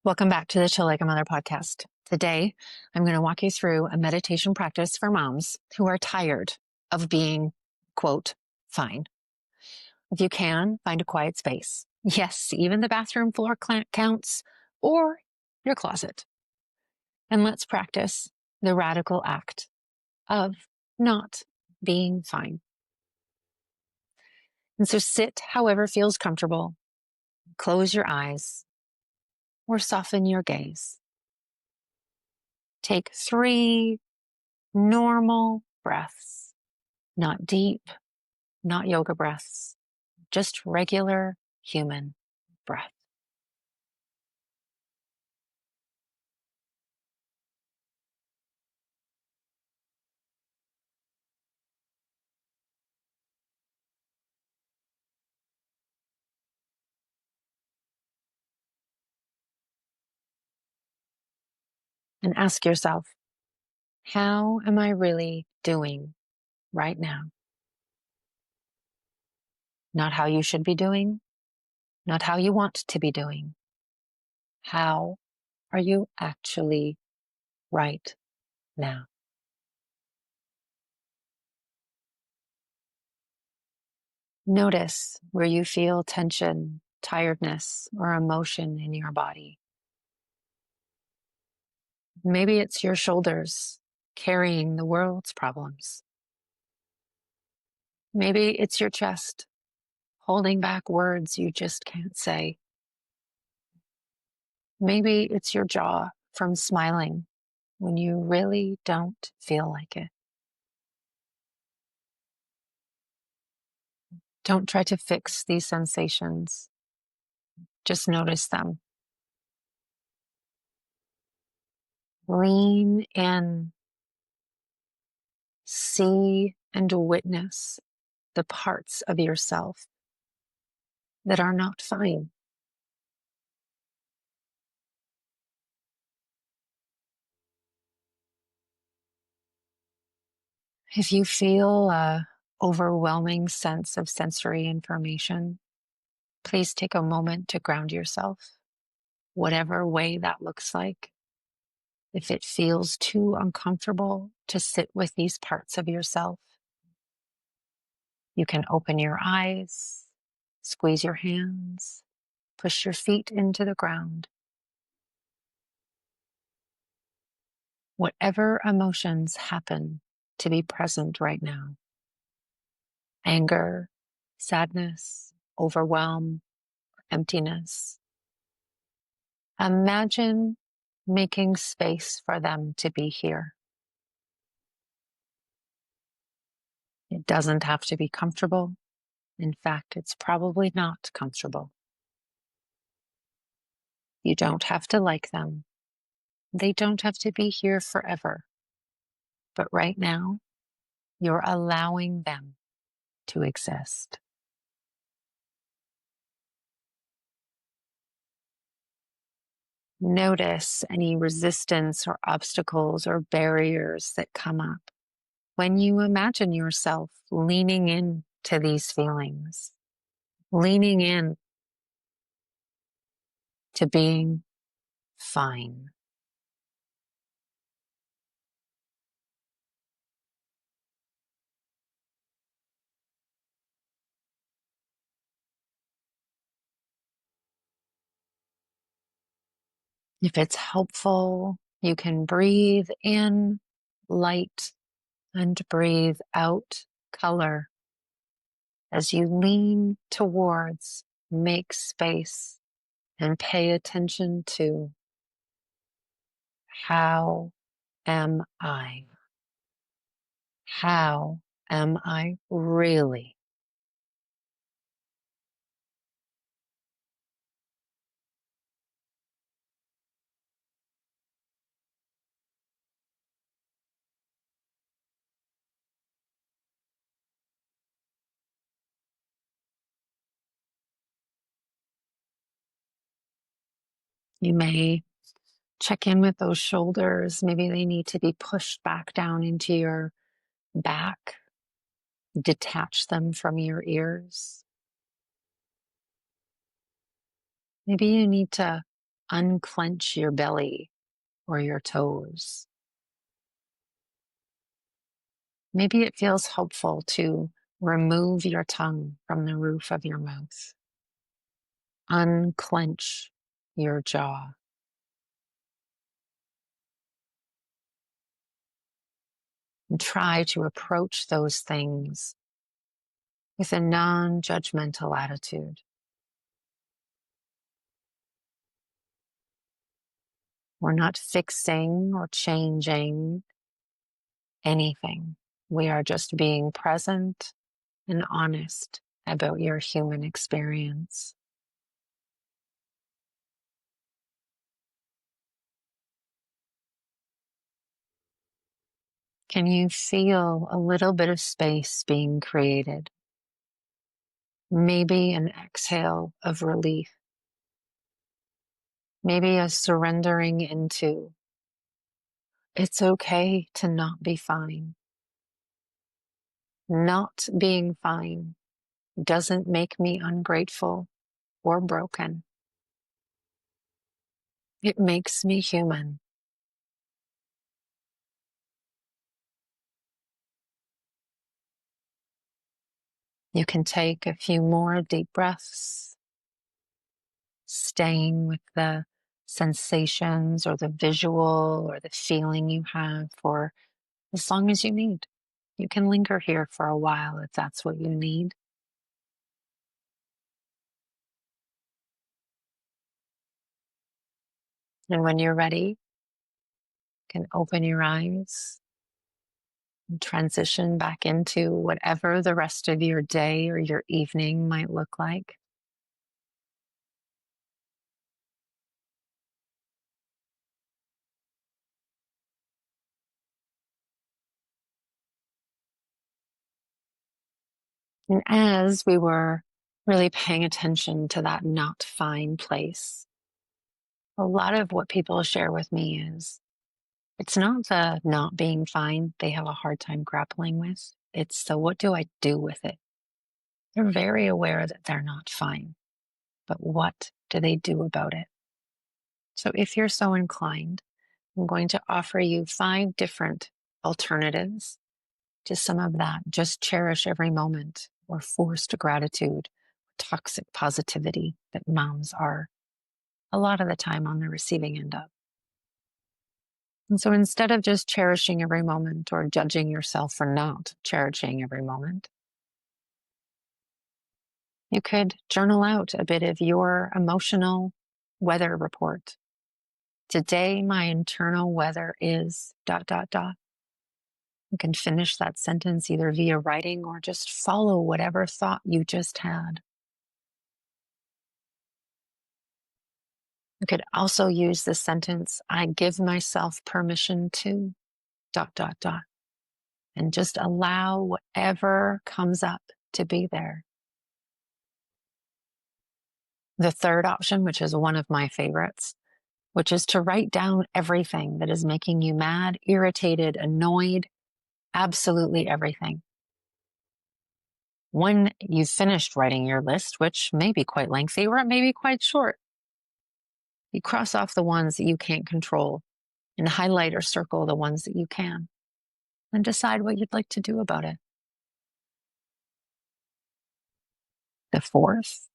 Welcome back to the Chill Like a Mother podcast. Today, I'm going to walk you through a meditation practice for moms who are tired of being, quote, fine. If you can, find a quiet space. Yes, even the bathroom floor counts, or your closet. And let's practice the radical act of not being fine. And so sit however feels comfortable, close your eyes, or soften your gaze. Take 3 normal breaths, not deep, not yoga breaths, just regular human breath. And ask yourself, how am I really doing right now? Not how you should be doing, not how you want to be doing. How are you actually right now? Notice where you feel tension, tiredness, or emotion in your body. Maybe it's your shoulders carrying the world's problems. Maybe it's your chest holding back words you just can't say. Maybe it's your jaw from smiling when you really don't feel like it. Don't try to fix these sensations. Just notice them. Lean in. See and witness the parts of yourself that are not fine. If you feel an overwhelming sense of sensory information, please take a moment to ground yourself, whatever way that looks like. If it feels too uncomfortable to sit with these parts of yourself, you can open your eyes, squeeze your hands, push your feet into the ground. Whatever emotions happen to be present right now, anger, sadness, overwhelm, emptiness, imagine making space for them to be here. It doesn't have to be comfortable. In fact, it's probably not comfortable. You don't have to like them. They don't have to be here forever. But right now, you're allowing them to exist. Notice any resistance or obstacles or barriers that come up when you imagine yourself leaning in to these feelings, leaning in to being fine. If it's helpful, you can breathe in light and breathe out color as you lean towards, make space, and pay attention to how am I? How am I really? You may check in with those shoulders. Maybe they need to be pushed back down into your back. Detach them from your ears. Maybe you need to unclench your belly or your toes. Maybe it feels helpful to remove your tongue from the roof of your mouth. Unclench your jaw. And try to approach those things with a non judgmental attitude. We're not fixing or changing anything. We are just being present and honest about your human experience. Can you feel a little bit of space being created? Maybe an exhale of relief. Maybe a surrendering into it's okay to not be fine. Not being fine doesn't make me ungrateful or broken. It makes me human. You can take a few more deep breaths, staying with the sensations or the visual or the feeling you have for as long as you need. You can linger here for a while if that's what you need. And when you're ready, you can open your eyes and transition back into whatever the rest of your day or your evening might look like. And as we were really paying attention to that not fine place, a lot of what people share with me is it's not the not being fine they have a hard time grappling with. It's the what do I do with it? They're very aware that they're not fine, but what do they do about it? So if you're so inclined, I'm going to offer you 5 different alternatives to some of that. Just cherish every moment or forced gratitude, toxic positivity that moms are a lot of the time on the receiving end of. And so instead of just cherishing every moment or judging yourself for not cherishing every moment, you could journal out a bit of your emotional weather report. Today, my internal weather is dot, dot, dot. You can finish that sentence either via writing or just follow whatever thought you just had. You could also use the sentence, I give myself permission to dot, dot, dot, and just allow whatever comes up to be there. The third option, which is one of my favorites, which is to write down everything that is making you mad, irritated, annoyed, absolutely everything. When you've finished writing your list, which may be quite lengthy or it may be quite short, you cross off the ones that you can't control and highlight or circle the ones that you can, and decide what you'd like to do about it. The fourth,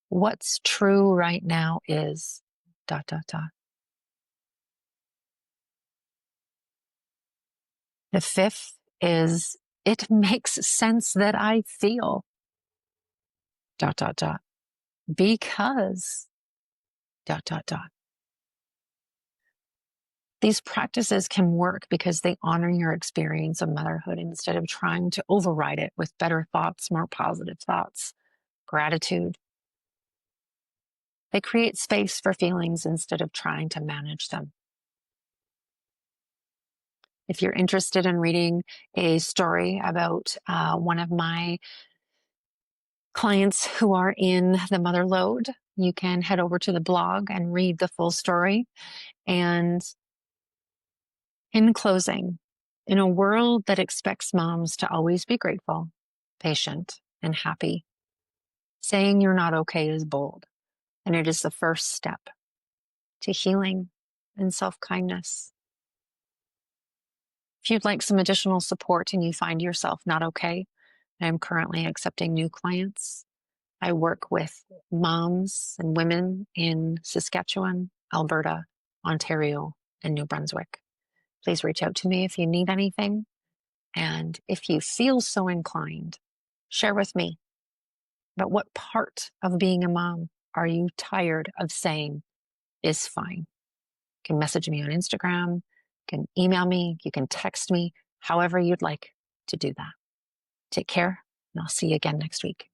what's true right now is dot, dot, dot. The fifth is it makes sense that I feel dot, dot, dot, because dot, dot, dot. These practices can work because they honor your experience of motherhood instead of trying to override it with better thoughts, more positive thoughts, gratitude. They create space for feelings instead of trying to manage them. If you're interested in reading a story about one of my clients who are in the mother load, you can head over to the blog and read the full story. And in closing, in a world that expects moms to always be grateful, patient, and happy, saying you're not okay is bold, and it is the first step. to healing and self kindness. If you'd like some additional support and you find yourself not okay, I am currently accepting new clients. I work with moms and women in Saskatchewan, Alberta, Ontario, and New Brunswick. Please reach out to me if you need anything. And if you feel so inclined, share with me. But what part of being a mom are you tired of saying is fine? You can message me on Instagram, you can email me, you can text me, however you'd like to do that. Take care, and I'll see you again next week.